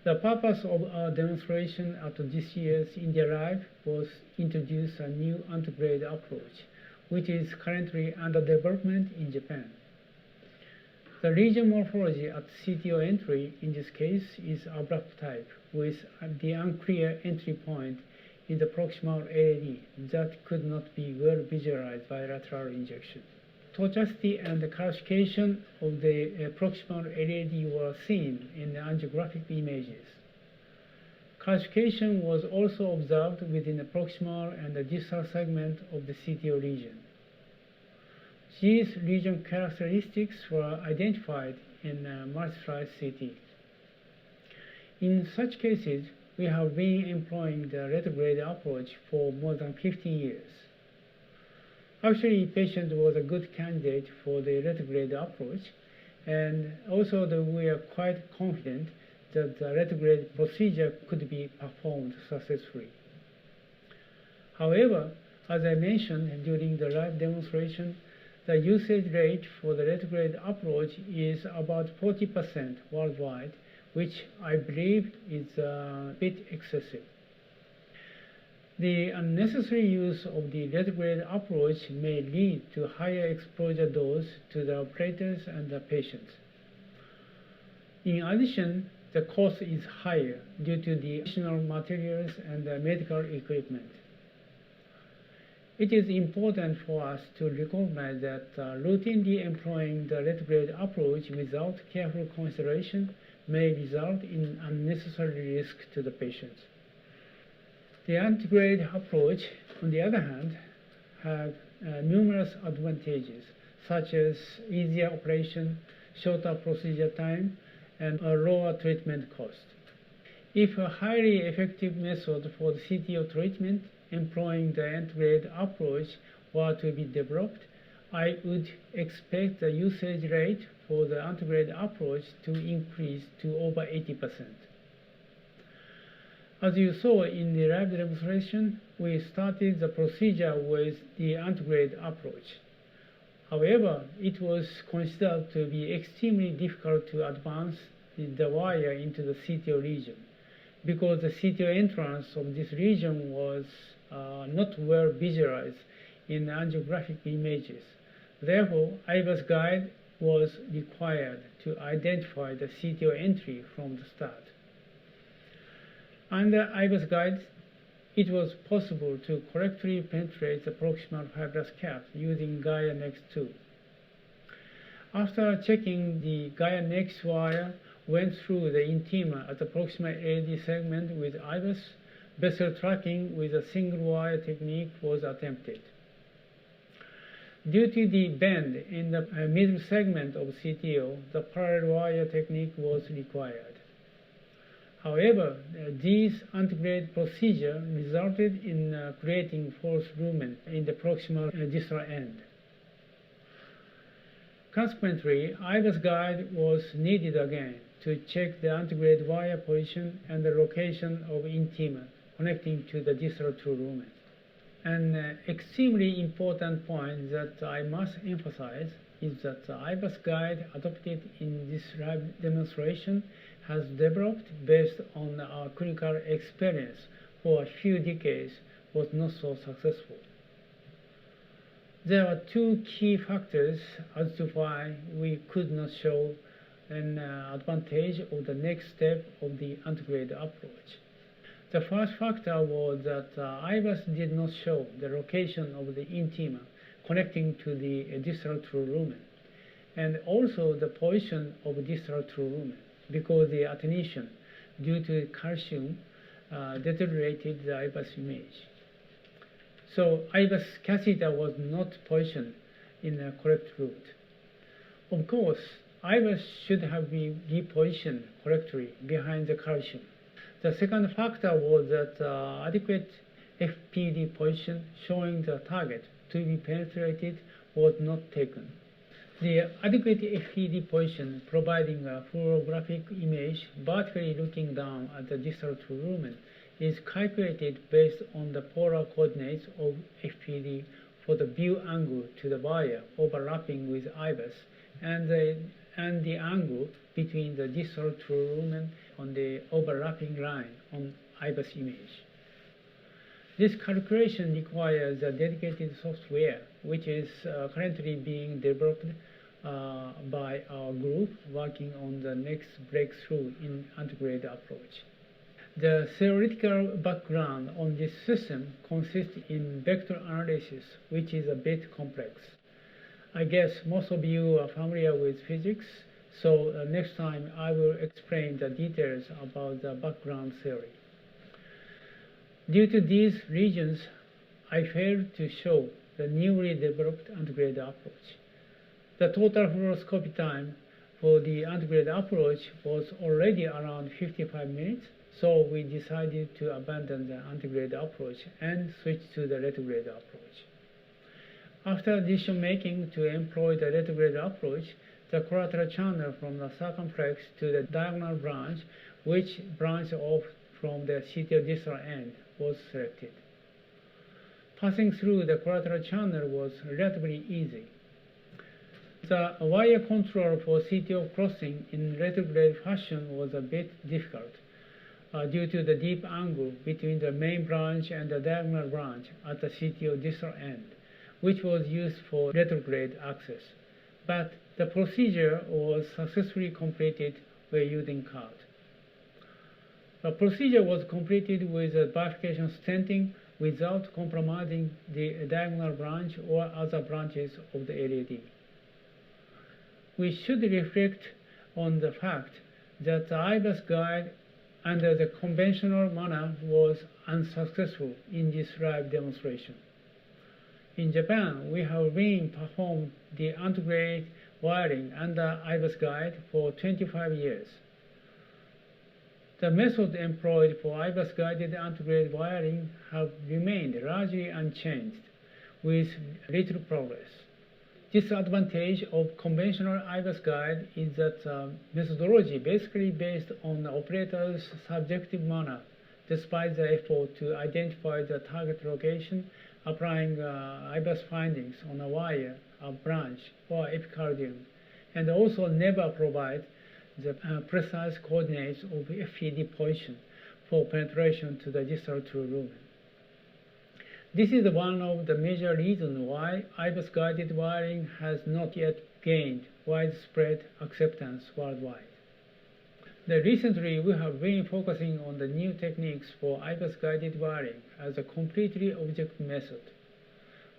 The purpose of our demonstration at this year's India Live was to introduce a new antegrade approach, which is currently under development in Japan. The region morphology at CTO entry in this case is abrupt type, with the unclear entry point in the proximal LAD that could not be well visualized by lateral injection. Tortuosity and the calcification of the proximal LAD were seen in the angiographic images. Calcification was also observed within the proximal and the distal segment of the CTO region. These region characteristics were identified in multi-slice CT. In such cases, we have been employing the retrograde approach for more than 15 years. Actually, the patient was a good candidate for the retrograde approach, and also we are quite confident that the retrograde procedure could be performed successfully. However, as I mentioned during the live demonstration, the usage rate for the retrograde approach is about 40% worldwide, which I believe is a bit excessive. The unnecessary use of the retrograde approach may lead to higher exposure dose to the operators and the patients. In addition, the cost is higher due to the additional materials and the medical equipment. It is important for us to recognize that routinely employing the retrograde approach without careful consideration may result in unnecessary risk to the patients. The antegrade approach, on the other hand, has numerous advantages, such as easier operation, shorter procedure time, and a lower treatment cost. If a highly effective method for the CTO treatment employing the antegrade approach were to be developed, I would expect the usage rate for the antegrade approach to increase to over 80%. As you saw in the live demonstration, we started the procedure with the antegrade approach. However, it was considered to be extremely difficult to advance the wire into the CTO region, because the CTO entrance of this region was not well visualized in the angiographic images. Therefore, IVUS guide was required to identify the CTO entry from the start. Under IVUS guide, it was possible to correctly penetrate the proximal fibrous cap using Gaia Next 2. After checking, the Gaia Next wire went through the intima at the proximal LAD segment with IVUS. Vessel tracking with a single wire technique was attempted. Due to the bend in the middle segment of CTO, the parallel wire technique was required. However, this antegrade procedure resulted in creating false lumen in the proximal distal end. Consequently, IVUS guide was needed again to check the antegrade wire position and the location of intima connecting to the distal two lumen. An extremely important point that I must emphasize is that the IVUS guide adopted in this live demonstration has developed based on our clinical experience for a few decades was not so successful. There are two key factors as to why we could not show an advantage of the next step of the antegrade approach. The first factor was that IVUS did not show the location of the intima connecting to the distal true lumen, and also the position of distal true lumen, because the attenuation due to calcium deteriorated the IVUS image. So IVUS catheter was not positioned in the correct route. Of course, IVUS should have been repositioned correctly behind the calcium. The second factor was that adequate FPD position showing the target to be penetrated was not taken. The adequate FPD position providing a fluorographic image vertically looking down at the distal true lumen is calculated based on the polar coordinates of FPD for the view angle to the wire overlapping with IVUS and the and the angle between the distal true lumen on the overlapping line on IBUS image. This calculation requires a dedicated software, which is currently being developed by our group working on the next breakthrough in integrated approach. The theoretical background on this system consists in vector analysis, which is a bit complex. I guess most of you are familiar with physics, so next time I will explain the details about the background theory. Due to these reasons, I failed to show the newly developed integrated approach. The total fluoroscopy time for the integrated approach was already around 55 minutes, so we decided to abandon the integrated approach and switch to the retrograde approach. After decision-making to employ the retrograde approach, the collateral channel from the circumflex to the diagonal branch, which branched off from the CTO distal end, was selected. Passing through the collateral channel was relatively easy. The wire control for CTO crossing in retrograde fashion was a bit difficult due to the deep angle between the main branch and the diagonal branch at the CTO distal end, which was used for retrograde access. But the procedure was successfully completed by using card. The procedure was completed with a bifurcation stenting without compromising the diagonal branch or other branches of the LED. We should reflect on the fact that the IBUS guide under the conventional manner was unsuccessful in this live demonstration. In Japan, we have been performed the integrated wiring under IBUS guide for 25 years. The methods employed for IBUS-guided integrated wiring have remained largely unchanged, with little progress. Disadvantage of conventional IBUS guide is that methodology basically based on the operator's subjective manner, despite the effort to identify the target location, applying IBUS findings on a wire, a branch, or epicardium, and also never provide the precise coordinates of FED position for penetration to the distal true lumen. This is one of the major reasons why IBUS-guided wiring has not yet gained widespread acceptance worldwide. Recently, we have been focusing on the new techniques for IBUS-guided wiring as a completely objective method,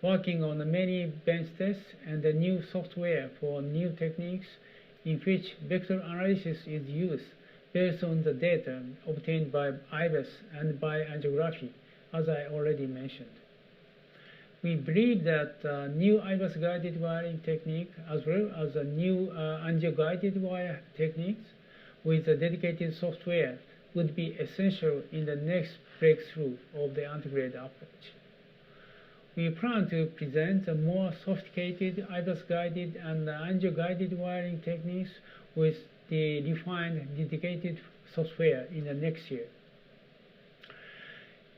working on the many bench tests and the new software for new techniques in which vector analysis is used based on the data obtained by IBUS and by angiography, as I already mentioned. We believe that new IBUS-guided wiring technique as well as a new angio-guided wire techniques with a dedicated software would be essential in the next breakthrough of the integrated approach. We plan to present a more sophisticated IBUS-guided and angio-guided wiring techniques with the refined dedicated software in the next year.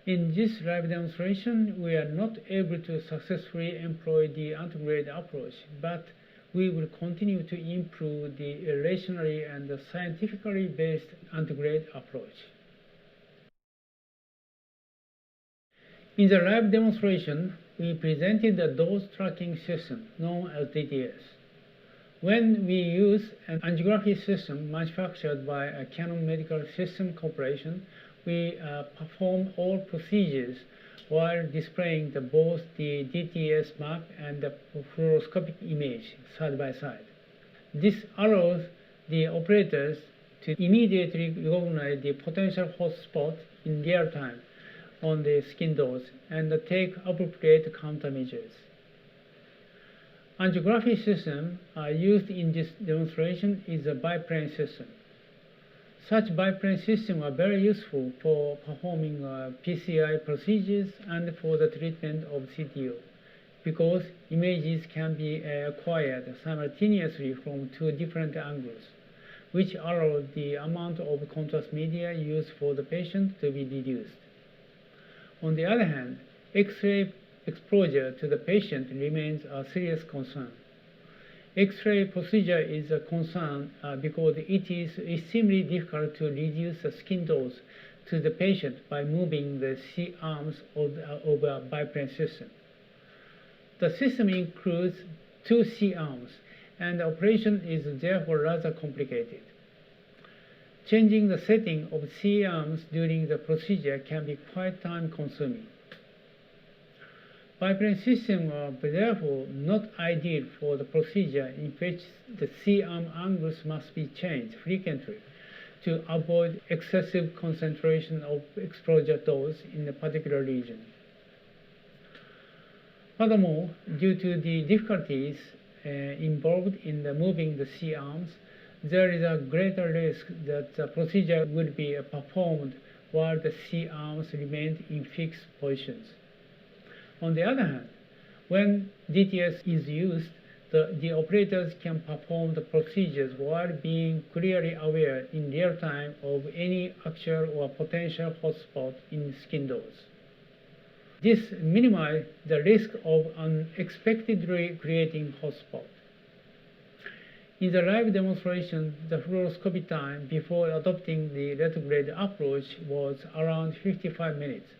In this live demonstration, we are not able to successfully employ the integrated approach, but we will continue to improve the rationally and scientifically based integrated approach. In the live demonstration, we presented a dose tracking system known as DTS. When we use an angiography system manufactured by a Canon Medical System Corporation, we perform all procedures while displaying both the DTS map and the fluoroscopic image side by side. This allows the operators to immediately recognize the potential hotspot in real time on the skin dose and take appropriate countermeasures. Angiography system used in this demonstration is a biplane system. Such biplane systems are very useful for performing PCI procedures and for the treatment of CTO, because images can be acquired simultaneously from two different angles, which allows the amount of contrast media used for the patient to be reduced. On the other hand, X-ray exposure to the patient remains a serious concern. X-ray procedure is a concern because it is extremely difficult to reduce the skin dose to the patient by moving the C-arms of a biplane system. The system includes 2 C-arms, and the operation is therefore rather complicated. Changing the setting of C-arms during the procedure can be quite time-consuming. Biplane systems are therefore not ideal for the procedure in which the C-arm angles must be changed frequently to avoid excessive concentration of exposure dose in a particular region. Furthermore, due to the difficulties involved in moving the C-arms, there is a greater risk that the procedure will be performed while the C-arms remain in fixed positions. On the other hand, when DTS is used, the operators can perform the procedures while being clearly aware in real time of any actual or potential hotspot in skin dose. This minimizes the risk of unexpectedly creating hotspot. In the live demonstration, the fluoroscopy time before adopting the retrograde approach was around 55 minutes,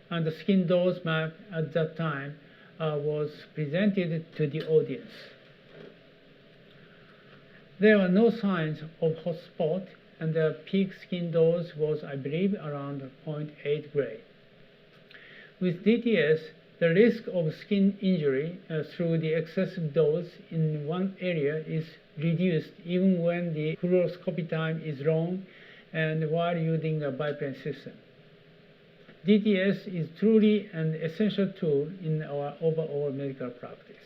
and the skin dose map at that time was presented to the audience. There were no signs of hotspot, and the peak skin dose was, I believe, around 0.8 gray. With DTS, the risk of skin injury through the excessive dose in one area is reduced even when the fluoroscopy time is long and while using a biplane system. DTS is truly an essential tool in our overall medical practice.